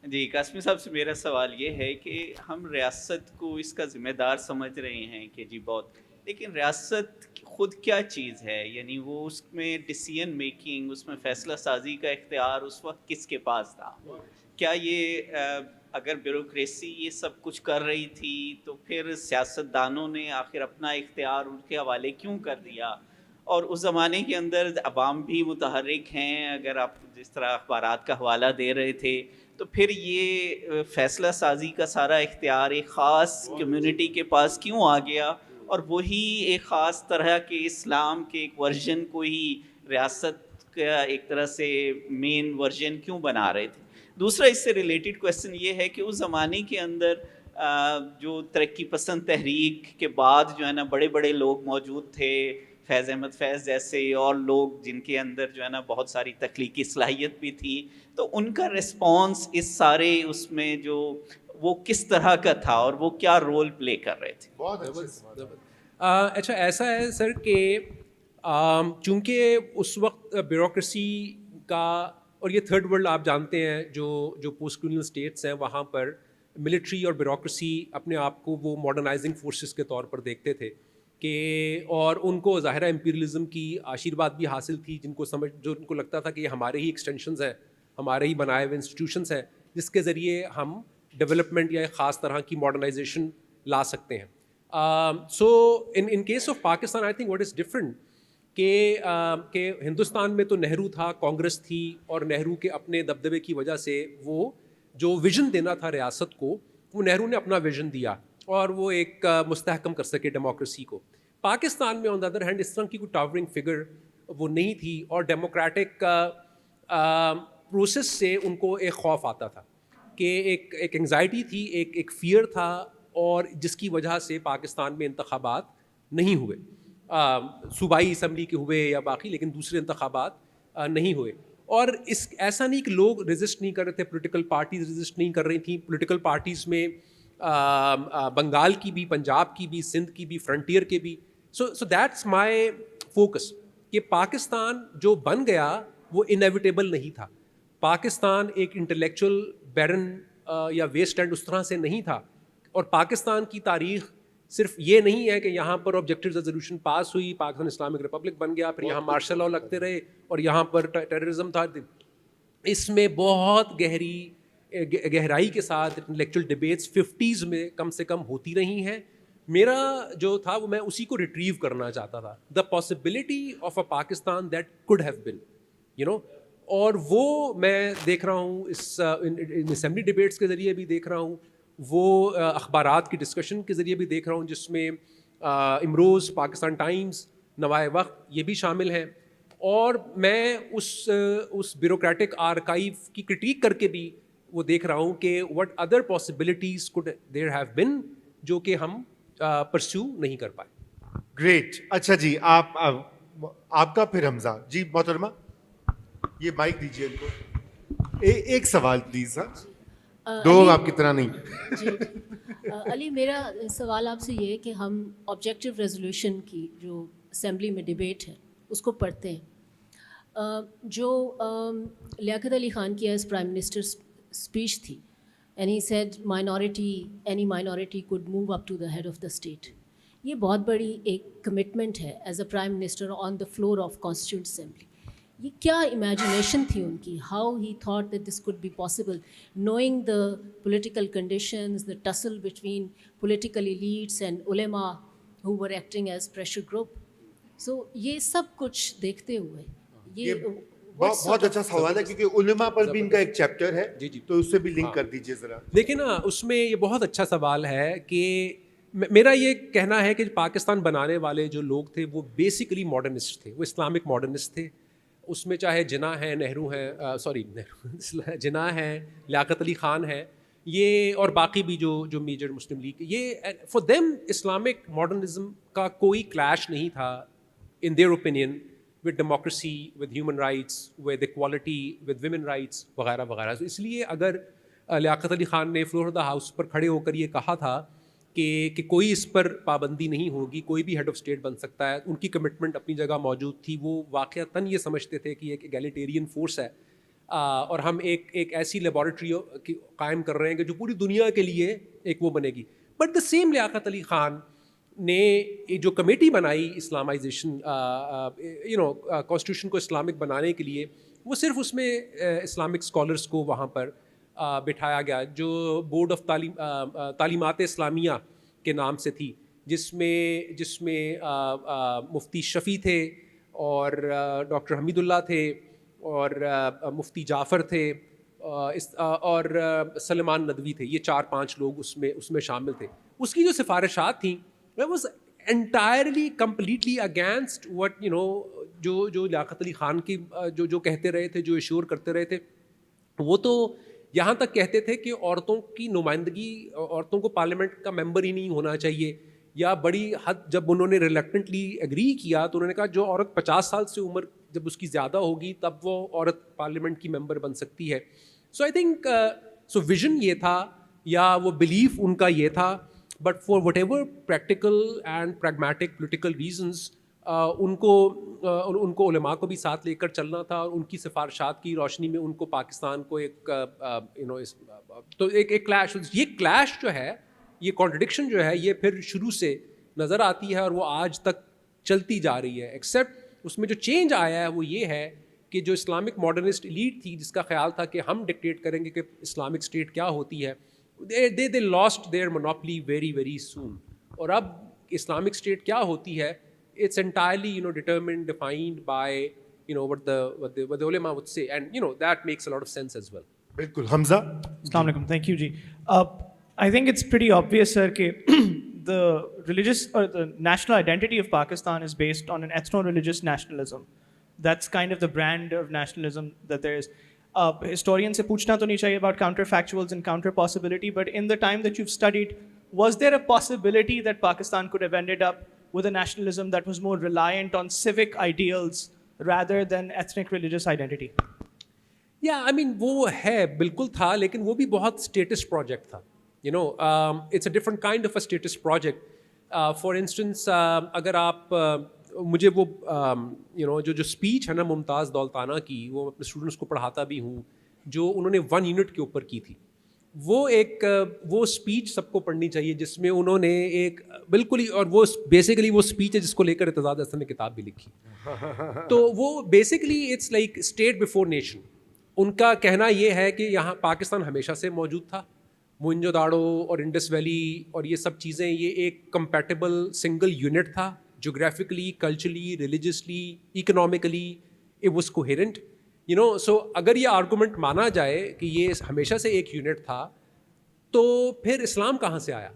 جی قاسمی صاحب سے میرا سوال یہ ہے کہ ہم ریاست کو اس کا ذمہ دار سمجھ رہے ہیں کہ جی بہت, لیکن ریاست خود کیا چیز ہے؟ یعنی وہ اس میں ڈیسیژن میکنگ, اس میں فیصلہ سازی کا اختیار اس وقت کس کے پاس تھا؟ کیا یہ اگر بیوروکریسی یہ سب کچھ کر رہی تھی تو پھر سیاستدانوں نے آخر اپنا اختیار ان کے حوالے کیوں کر دیا؟ اور اس زمانے کے اندر عوام بھی متحرک ہیں, اگر آپ جس طرح اخبارات کا حوالہ دے رہے تھے, تو پھر یہ فیصلہ سازی کا سارا اختیار ایک خاص کمیونٹی کے پاس کیوں آ گیا, اور وہی ایک خاص طرح کے اسلام کے ایک ورژن کو ہی ریاست کا ایک طرح سے مین ورژن کیوں بنا رہے تھے؟ دوسرا اس سے ریلیٹڈ کویسچن یہ ہے کہ اس زمانے کے اندر جو ترقی پسند تحریک کے بعد جو ہے نا بڑے بڑے لوگ موجود تھے, فیض احمد فیض جیسے اور لوگ جن کے اندر جو ہے نا بہت ساری تخلیقی صلاحیت بھی تھی, تو ان کا رسپانس اس سارے اس میں جو وہ کس طرح کا تھا اور وہ کیا رول پلے کر رہے تھے؟ اچھا ایسا ہے سر کہ چونکہ اس وقت بیوروکریسی کا, اور یہ تھرڈ ورلڈ آپ جانتے ہیں جو پوسٹ کولونیل اسٹیٹس ہیں, وہاں پر ملٹری اور بیوروکریسی اپنے آپ کو وہ ماڈرنائزنگ فورسز کے طور پر دیکھتے تھے کہ, اور ان کو ظاہرہ امپیریلزم کی آشیرواد بھی حاصل تھی, جو ان کو لگتا تھا کہ یہ ہمارے ہی ایکسٹینشنز ہیں, ہمارے ہی بنائے ہوئے انسٹیٹیوشنس ہیں جس کے ذریعے ہم ڈیولپمنٹ یا ایک خاص طرح کی ماڈرنائزیشن لا سکتے ہیں. So in case of Pakistan I think what is different کہ ہندوستان میں تو نہرو تھا, کانگریس تھی, اور نہرو کے اپنے دبدبے کی وجہ سے وہ جو ویژن دینا تھا ریاست کو, وہ نہرو نے اپنا ویژن دیا اور وہ ایک مستحکم کر سکے ڈیموکریسی کو. پاکستان میں آن دا ادر ہینڈ اس طرح کی کوئی ٹاورنگ فگر وہ نہیں تھی, اور ڈیموکریٹک پروسیس سے ان کو ایک خوف آتا تھا کہ ایک انگزائٹی تھی, ایک فیئر تھا, اور جس کی وجہ سے پاکستان میں انتخابات نہیں ہوئے, صوبائی اسمبلی کے ہوئے یا باقی, لیکن دوسرے انتخابات نہیں ہوئے. اور ایسا نہیں کہ لوگ ریزسٹ نہیں کر رہے تھے, پولیٹیکل پارٹیز ریزسٹ نہیں کر رہی تھیں. پولیٹیکل پارٹیز میں بنگال کی بھی, پنجاب کی بھی, سندھ کی بھی, فرنٹیئر کے بھی. سو دیٹس مائی فوکس کہ پاکستان جو بن گیا وہ انیویٹیبل نہیں تھا. پاکستان ایک انٹلیکچوئل بیرن یا ویسٹ اینڈ اس طرح سے نہیں تھا, اور پاکستان کی تاریخ صرف یہ نہیں ہے کہ یہاں پر آبجیکٹیو ریزولوشن پاس ہوئی, پاکستان اسلامک ریپبلک بن گیا, پھر یہاں مارشل لاء لگتے رہے اور یہاں پر ٹیررزم تھا. اس میں بہت گہرائی کے ساتھ انٹلیکچوئل ڈبیٹس 50s میں کم سے کم ہوتی رہی ہیں. میرا جو تھا وہ میں اسی کو ریٹریو کرنا چاہتا تھا, the possibility of a Pakistan that could have been, you know. اور وہ میں دیکھ رہا ہوں اس اسمبلی ڈبیٹس کے ذریعے بھی دیکھ رہا ہوں, وہ اخبارات کی ڈسکشن کے ذریعے بھی دیکھ رہا ہوں, جس میں امروز, پاکستان ٹائمز, نوائے وقت یہ بھی شامل ہیں. اور میں اس بیوروکریٹک آرکائیو کی کرٹیک کر کے بھی وہ دیکھ رہا ہوں کہ what other possibilities could there have been, جو کہ ہم پرسیو نہیں کر پائے. گریٹ. اچھا جی, آپ کا پھر حمزہ. جی محترمہ, یہ مائک دیجیے ان کو. ایک سوال پلیز. ہاں, دو آپ کی طرح نہیں. جی علی, میرا سوال آپ سے یہ ہے کہ ہم آبجیکٹیو ریزولوشن کی جو اسمبلی میں ڈبیٹ ہے اس کو پڑھتے ہیں, جو لیاقت علی خان کی ایز پرائم منسٹر اسپیچ تھی, and he said any minority could move up to the head of the state. یہ بہت بڑی ایک کمٹمنٹ ہے as a prime minister on the floor of constituent assembly. یہ کیا امیجنیشن تھی ان کی؟ How he thought that this could be possible, knowing the political conditions, the tussle between political elites and علماء who were acting as pressure group. سو یہ سب کچھ دیکھتے ہوئے یہ بہت اچھا سوال ہے, کیونکہ علماء پر بھی ان کا ایک چیپٹر ہے, تو اس سے بھی لنک کر دیجیے ذرا. دیکھیں نا, اس میں یہ بہت اچھا سوال ہے کہ میرا یہ کہنا ہے کہ پاکستان بنانے والے جو لوگ تھے وہ بیسیکلی ماڈرنسٹ تھے, وہ اسلامک ماڈرنسٹ تھے. اس میں چاہے جناح ہیں, نہرو ہیں, جناح ہیں, لیاقت علی خان ہیں, یہ اور باقی بھی جو میجر مسلم لیگ, یہ فار دیم اسلامک ماڈرنزم کا کوئی کلیش نہیں تھا in their opinion with democracy, with human rights, with equality, with women rights وغیرہ وغیرہ. تو اس لیے اگر لیاقت علی خان نے فلور آف دا ہاؤس پر کھڑے ہو کر یہ کہا تھا کہ کوئی اس پر پابندی نہیں ہوگی, کوئی بھی ہیڈ آف اسٹیٹ بن سکتا ہے. ان کی کمٹمنٹ اپنی جگہ موجود تھی. وہ واقعتاً یہ سمجھتے تھے کہ ایک ایگیلیٹیرین فورس ہے اور ہم ایک ایسی لیبارٹری قائم کر رہے ہیں کہ جو پوری دنیا کے لیے ایک وہ بنے گی. بٹ دا سیم لیاقت علی خان نے جو کمیٹی بنائی اسلامائزیشن کانسٹیٹیوشن کو اسلامک بنانے کے لیے, وہ صرف اس میں اسلامک اسکالرس کو وہاں پر بٹھایا گیا, جو بورڈ آف تعلیمات اسلامیہ کے نام سے تھی, جس میں مفتی شفیع تھے اور ڈاکٹر حمید اللہ تھے اور مفتی جعفر تھے اور سلمان ندوی تھے. یہ 4-5 لوگ اس میں شامل تھے. اس کی جو سفارشات تھیں it was entirely completely against what جو لیاقت علی خان کی جو کہتے رہے تھے, جو ایشور کرتے رہے تھے. وہ تو یہاں تک کہتے تھے کہ عورتوں کی نمائندگی, عورتوں کو پارلیمنٹ کا ممبر ہی نہیں ہونا چاہیے, یا بڑی حد جب انہوں نے ریلیکٹنٹلی ایگری کیا تو انہوں نے کہا جو عورت 50 سال سے عمر جب اس کی زیادہ ہوگی تب وہ عورت پارلیمنٹ کی ممبر بن سکتی ہے. So I think so vision یہ تھا یا وہ بلیف ان کا یہ تھا, but for whatever practical and pragmatic political reasons ان کو علماء کو بھی ساتھ لے کر چلنا تھا, اور ان کی سفارشات کی روشنی میں ان کو پاکستان کو ایک کلیش, یہ کلیش جو ہے, یہ کانٹرڈکشن جو ہے, یہ پھر شروع سے نظر آتی ہے اور وہ آج تک چلتی جا رہی ہے. ایکسیپٹ اس میں جو چینج آیا ہے وہ یہ ہے کہ جو اسلامک ماڈرنسٹ ایلیٹ تھی, جس کا خیال تھا کہ ہم ڈکٹیٹ کریں گے کہ اسلامک اسٹیٹ کیا ہوتی ہے, they lost their monopoly very very soon. اور اب اسلامک اسٹیٹ کیا ہوتی ہے, it's entirely determined, defined by what the ulama would say, and that makes a lot of sense as well. بالکل. حمزہ. السلام علیکم. Thank you, ji. I think it's pretty obvious, sir, کہ the religious or the national identity of Pakistan is based on an ethno-religious nationalism. That's kind of the brand of nationalism that there is. Historian سے پوچھنا تو نہیں چاہیے about counterfactuals and counter possibility, but in the time that you've studied, was there a possibility that Pakistan could have ended up with a nationalism that was more reliant on civic ideals rather than ethnic religious identity? Yeah, I mean وہ ہے, بالکل تھا, لیکن وہ بھی بہت status project تھا. It's a different kind of a status project. For instance, اگر آپ مجھے وہ جو اسپیچ ہے نا ممتاز دولتانہ کی, وہ اپنے اسٹوڈنٹس کو پڑھاتا بھی ہوں, جو انہوں نے 1 یونٹ کے اوپر کی تھی, وہ اسپیچ سب کو پڑھنی چاہیے, جس میں انہوں نے ایک بالکل ہی, اور وہ بیسیکلی وہ اسپیچ ہے جس کو لے کر ارتضاد حسن نے کتاب بھی لکھی. تو وہ basically it's like state before nation. ان کا کہنا یہ ہے کہ یہاں پاکستان ہمیشہ سے موجود تھا, موئنجو داڑو اور انڈس ویلی اور یہ سب چیزیں, یہ ایک کمپیٹیبل سنگل یونٹ تھا, geographically, culturally, religiously, economically it was coherent. So اگر یہ آرگومنٹ مانا جائے کہ یہ ہمیشہ سے ایک یونٹ تھا, تو پھر اسلام کہاں سے آیا؟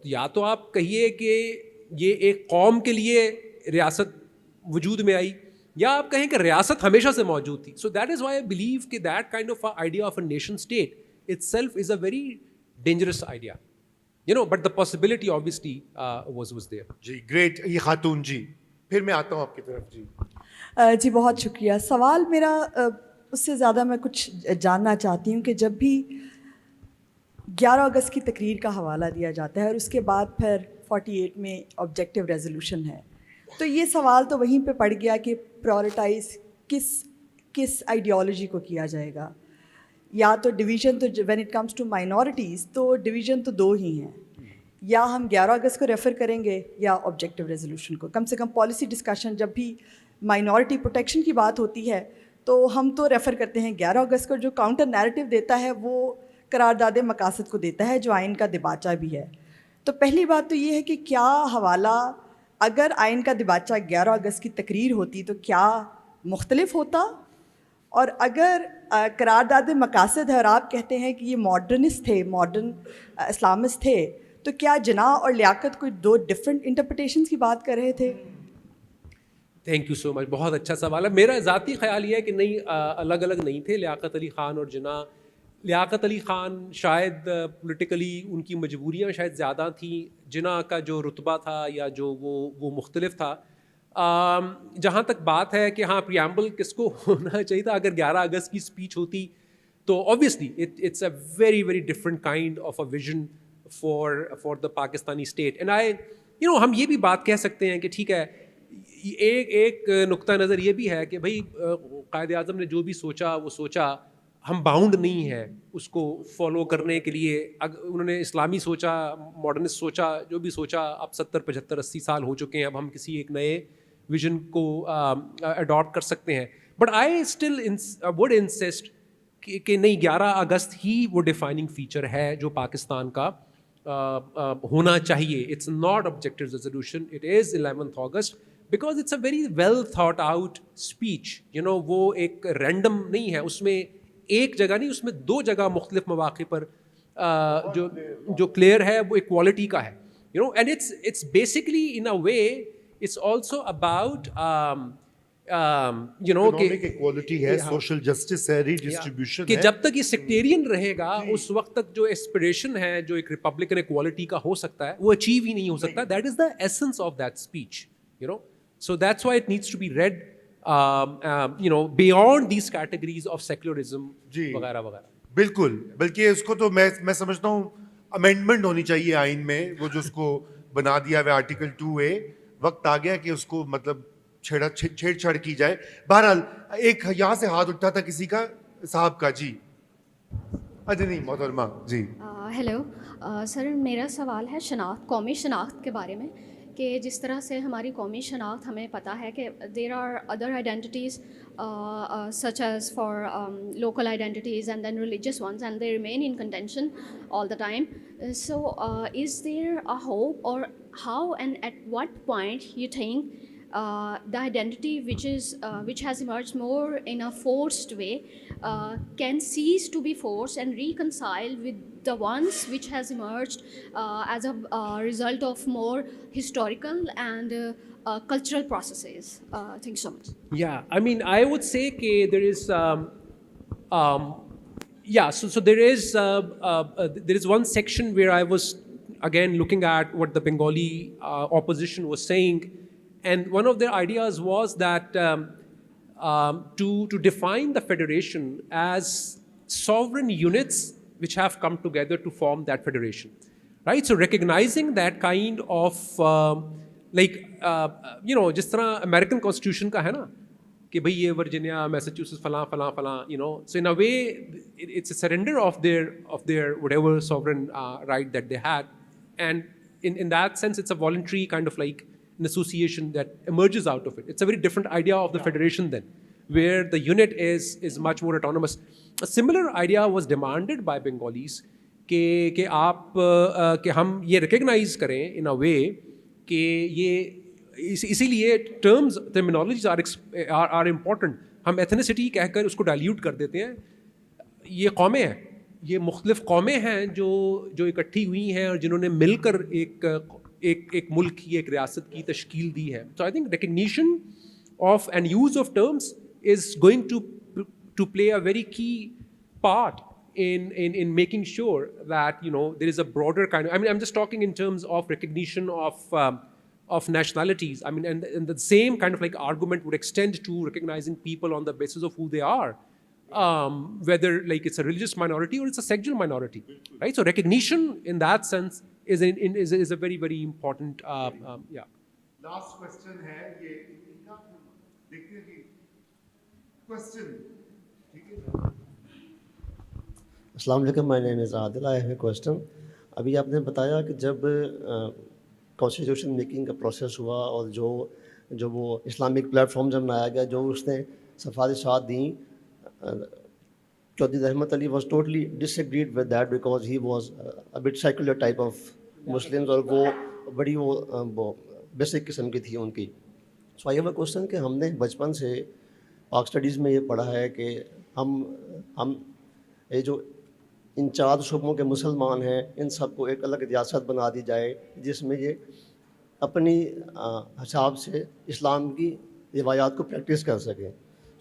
یا تو آپ کہیے کہ یہ ایک قوم کے لیے ریاست وجود میں آئی, یا آپ کہیں کہ ریاست ہمیشہ سے موجود تھی. So that is why I believe کہ that kind of idea of a nation state itself is a very dangerous idea, but the possibility obviously was there. جی گریٹ. یہ خاتون جی, پھر میں آتا ہوں آپ کی طرف. جی جی بہت شکریہ. سوال میرا اس سے زیادہ میں کچھ جاننا چاہتی ہوں کہ جب بھی 11 اگست کی تقریر کا حوالہ دیا جاتا ہے اور اس کے بعد پھر 48 میں آبجیکٹیو ریزولوشن ہے, تو یہ سوال تو وہیں پہ پڑ گیا کہ پرائورٹائز کس آئیڈیالوجی کو کیا جائے گا. یا تو ڈویژن, تو when it comes to minorities تو ڈویژن تو 2 ہی ہیں, یا ہم 11 اگست کو ریفر کریں گے یا آبجیکٹیو ریزولوشن کو. کم سے کم پالیسی ڈسکشن جب بھی مائنورٹی پروٹیکشن کی بات ہوتی ہے تو ہم تو ریفر کرتے ہیں 11 اگست کو, جو کاؤنٹر نیریٹو دیتا ہے وہ قرارداد مقاصد کو دیتا ہے, جو آئین کا دباچہ بھی ہے. تو پہلی بات تو یہ ہے کہ کیا حوالہ, اگر آئین کا دباچہ 11 اگست کی تقریر ہوتی تو کیا مختلف ہوتا, اور اگر قرارداد مقاصد ہے اور آپ کہتے ہیں کہ یہ ماڈرنسٹ تھے, ماڈرن اسلامسٹ تھے, تو کیا جناح اور لیاقت کوئی 2 ڈفرینٹ انٹرپریٹیشنس کی بات کر رہے تھے؟ تھینک یو سو مچ, بہت اچھا سوال ہے. میرا ذاتی خیال یہ ہے کہ نہیں, الگ الگ نہیں تھے لیاقت علی خان اور جناح. لیاقت علی خان شاید پولیٹیکلی ان کی مجبوریاں شاید زیادہ تھیں, جناح کا جو رتبہ تھا یا جو وہ مختلف تھا. جہاں تک بات ہے کہ ہاں پریامبل کس کو ہونا چاہیے تھا, اگر 11 اگست کی اسپیچ ہوتی تو obviously it's a very very different kind of a vision for the Pakistani state. And ہم یہ بھی بات کہہ سکتے ہیں کہ ٹھیک ہے ایک نقطہ نظر یہ بھی ہے کہ بھائی قائد اعظم نے جو بھی سوچا وہ سوچا, ہم باؤنڈ نہیں ہیں اس کو فالو کرنے کے لیے. انہوں نے اسلامی سوچا, ماڈرنسٹ سوچا, جو بھی سوچا, اب 70 75 80 سال ہو چکے ہیں, اب ہم کسی ایک نئے ویژن کو اڈاپٹ کر سکتے ہیں. But I still would insist کہ نہیں, 11 اگست ہی وہ ڈیفائننگ فیچر ہے جو پاکستان کا ہونا چاہیے. It's not objective resolution, it is 11th August, because it's a very well thought out speech. وہ ایک رینڈم نہیں ہے, اس میں ایک جگہ نہیں, اس میں 2 جگہ مختلف مواقع پر جو کلیئر ہے وہ ایکوالٹی کا ہے. And it's basically in a way it's also about economic equality ہے, سوشل جسٹس ہے, ریڈسٹریبیوشن کہ ہے. جب تک یہ سیکٹیرین رہے گا اس وقت تک جو ایسپریشن ہے جو ایک ریپبلکن ایکوالٹی کا ہو سکتا ہے وہ اچیو ہی نہیں ہو سکتا. That is the essence of that speech. So that's why it needs to be read beyond these categories of secularism وغیرہ وغیرہ. بالکل, بلکہ اس کو تو میں سمجھتا ہوں امینڈمنٹ ہونی چاہیے آئین میں, وہ جو اس کو بنا دیا ہوا آرٹیکل 2A, وقت آ گیا کہ اس کو مطلب چھیڑ چھاڑ کی جائے. بہرحال ایک یہاں سے ہاتھ اٹھا تھا کسی کا, صاحب کا. جی اچھا نہیں محترمہ. جی ہیلو سر, میرا سوال ہے شناخت, قومی شناخت کے بارے میں, کہ جس طرح سے ہماری قومی شناخت ہمیں پتہ ہے کہ there are other identities such as for local identities and then religious ones, and they remain in contention all the time. So is there a hope, or how and at what point you think the identity which has emerged more in a forced way can cease to be forced and reconcile with the ones which has emerged as a result of more historical and cultural processes? Thank you so much. Yeah, I mean, I would say that there is so there is one section where I was again looking at what the Bengali opposition was saying, and one of their ideas was that to define the federation as sovereign units which have come together to form that federation, right? So recognizing that kind of جس طرح American constitution کا ہے نا کہ بھئی یہ Virginia, Massachusetts, فلاں فلاں فلاں, so in a way it's a surrender of their whatever sovereign right that they had, and in that sense it's a voluntary kind of like an association that emerges out of it. It's a very different idea of the federation then, where the unit is much more autonomous. A similar idea was demanded by Bengalis کہ آپ کہ ہم یہ recognise کریں in a way کہ یہ اسی لیے ٹرمز ٹرمینالوجیز آر امپورٹنٹ. ہم ایتھنیسٹی کہہ کر اس کو ڈائلیوٹ کر دیتے ہیں. یہ قومیں ہیں, یہ مختلف قومیں ہیں جو اکٹھی ہوئی ہیں اور جنہوں نے مل کر ایک ملک کی, ایک ریاست کی تشکیل دی ہے. So I think recognition of and use of terms is going to play a very key part in making sure that there is a broader kind of, I mean, I'm just talking in terms of recognition of nationalities. I mean, and the same kind of like argument would extend to recognizing people on the basis of who they are, whether like it's a religious minority or it's a sexual minority, right? So recognition in that sense is a very very important yeah. Last question ہے یہ دیکھتے ہیں کہ question ٹھیک ہے. السلام علیکم, مائی نیم از عادل. I have a question. ابھی آپ نے بتایا کہ جب کانسٹیٹیوشن میکنگ کا پروسیس ہوا اور جو وہ اسلامک پلیٹ فارم جب بنایا گیا, جو اس نے سفارشات دیں, Chaudhry Rahmat Ali was totally disagreed with that because he was a but secular type of Muslims, اور وہ بڑی وہ بیسک قسم کی تھی ان کی. سو آئی ہیو اے کویسچن کہ ہم نے بچپن سے پاک اسٹڈیز میں یہ پڑھا ہے کہ ہم یہ جو ان 4 صوبوں کے مسلمان ہیں ان سب کو ایک الگ ریاست بنا دی جائے جس میں یہ اپنی حساب سے اسلام کی روایات کو پریکٹس کر سکیں.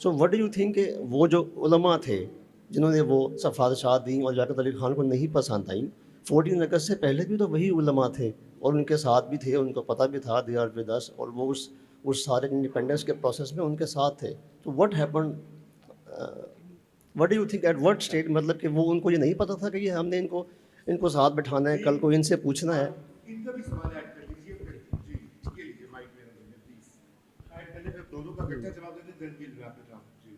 So what do you think کہ وہ جو علماء تھے جنہوں نے وہ سفارشات دیں اور لیاقت علی خان کو نہیں پسند آئیں, 14 اگست سے پہلے بھی تو وہی علماء تھے اور ان کے ساتھ بھی تھے, ان کو پتہ بھی تھا دے آر ود اس, اور وہ اس سارے انڈیپینڈنس کے پروسیس میں ان کے ساتھ تھے. تو what happen, what do you think at what state, مطلب کہ وہ ان کو یہ نہیں پتہ تھا کہ یہ ہم نے ان کو ان کو ساتھ بٹھانا ہے, کل کو ان سے پوچھنا ہے. ان کا بھی سوال ایڈ کر لیجیے جی, یہ لیجیے مائک میرا دیں پلیز ایڈ کر لیں, پھر دونوں کا اکٹھا جواب دے دیں, then well wrap it up. جی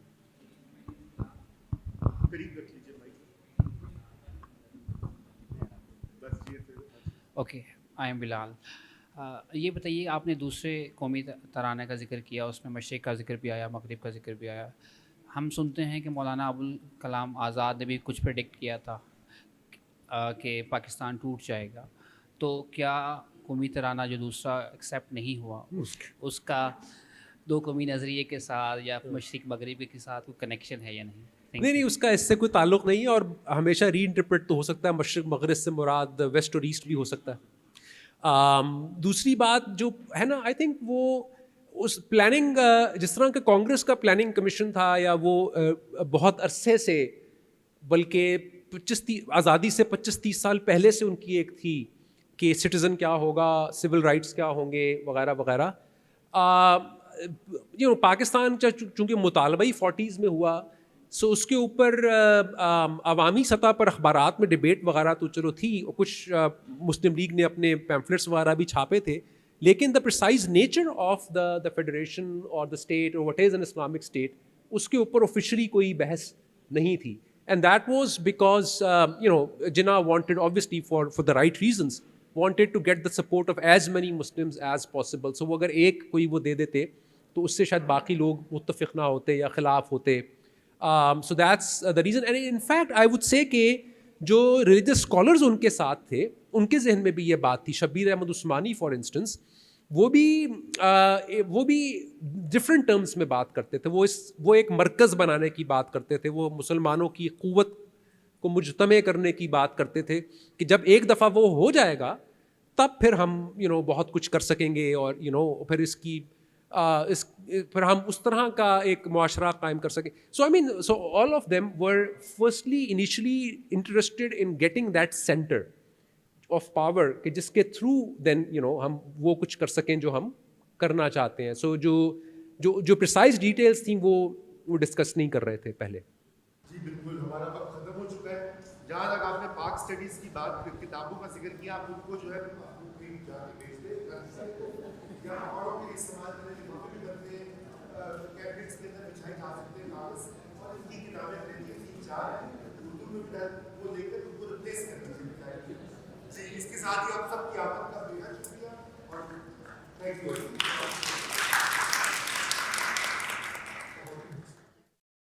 قریب رکھ لیجیے مائک بس. جی اوکے, آئی ایم بلال. یہ بتائیے, آپ نے دوسرے قومی ترانے کا ذکر کیا, اس میں مشرق کا ذکر بھی آیا, مغرب کا ذکر بھی آیا. ہم سنتے ہیں کہ مولانا ابوالکلام آزاد نے بھی کچھ پریڈکٹ کیا تھا کہ پاکستان ٹوٹ جائے گا. تو کیا قومی ترانہ جو دوسرا ایکسیپٹ نہیں ہوا, اس کا دو قومی نظریے کے ساتھ یا مشرق مغرب کے ساتھ کوئی کنیکشن ہے یا نہیں؟ نہیں, اس کا اس سے کوئی تعلق نہیں ہے, اور ہمیشہ ری انٹرپریٹ تو ہو سکتا ہے. مشرق مغرب سے مراد ویسٹ اور ایسٹ بھی ہو سکتا ہے. دوسری بات جو ہے نا, آئی تھنک وہ اس پلاننگ, جس طرح کہ کانگریس کا پلاننگ کمیشن تھا, یا وہ بہت عرصے سے, بلکہ 25 آزادی سے 25-30 سال پہلے سے ان کی ایک تھی کہ سٹیزن کیا ہوگا, سول رائٹس کیا ہوں گے, وغیرہ وغیرہ. پاکستان چونکہ مطالبہ ہی 40s میں ہوا, سو اس کے اوپر عوامی سطح پر اخبارات میں ڈبیٹ وغیرہ تو چلو تھی, اور کچھ مسلم لیگ نے اپنے پیمفلٹس وغیرہ بھی چھاپے تھے, لیکن the precise nature of the federation or the state or what is an Islamic state, اس کے اوپر آفیشلی کوئی بحث نہیں تھی. And that was because Jinnah wanted obviously for the right reasons wanted to get the support of as many Muslims as possible. So وہ اگر ایک کوئی وہ دے دیتے تو اس سے شاید باقی لوگ متفق نہ ہوتے یا خلاف ہوتے. So that's the reason. And in fact I would say کہ جو religious scholars ان کے ساتھ تھے, ان کے ذہن میں بھی یہ بات تھی. شبیر احمد عثمانی فار انسٹنس, وہ بھی ڈفرینٹ ٹرمز میں بات کرتے تھے. وہ ایک مرکز بنانے کی بات کرتے تھے, وہ مسلمانوں کی قوت کو مجتمع کرنے کی بات کرتے تھے کہ جب ایک دفعہ وہ ہو جائے گا تب پھر ہم بہت کچھ کر سکیں گے, اور پھر پھر ہم اس طرح کا ایک معاشرہ قائم کر سکیں. So I mean, so all of them were firstly initially interested in getting that centre of power, کہ جس کے تھرو دین ہم وہ کچھ کر سکیں جو ہم کرنا چاہتے ہیں. سو جو پریسائز ڈیٹیلس تھیں وہ ڈسکس نہیں کر رہے تھے پہلے. جی بالکل, ہمارا وقت ختم ہو چکا ہے. جہاں تک آپ نے پاک اسٹڈیز کی بات, کتابوں کا ذکر کیا, آپ ان کو جو ہے جا کے بھیج دیں یا اوروں کے استعمال کرنے کے موقع بھی بنتے ہیں, کیبنٹس کے اندر بچھائی جا سکتے ہیں کاغذ, اور ان کی کتابیں رہتی ہیں 3-4 اردو میں بھی وہ لے کر ان کو ریپلیس کرنا چاہیے. جی اس کے ساتھ ہی آپ سب کی آمد کا بے حد شکریہ اور تھینک یو.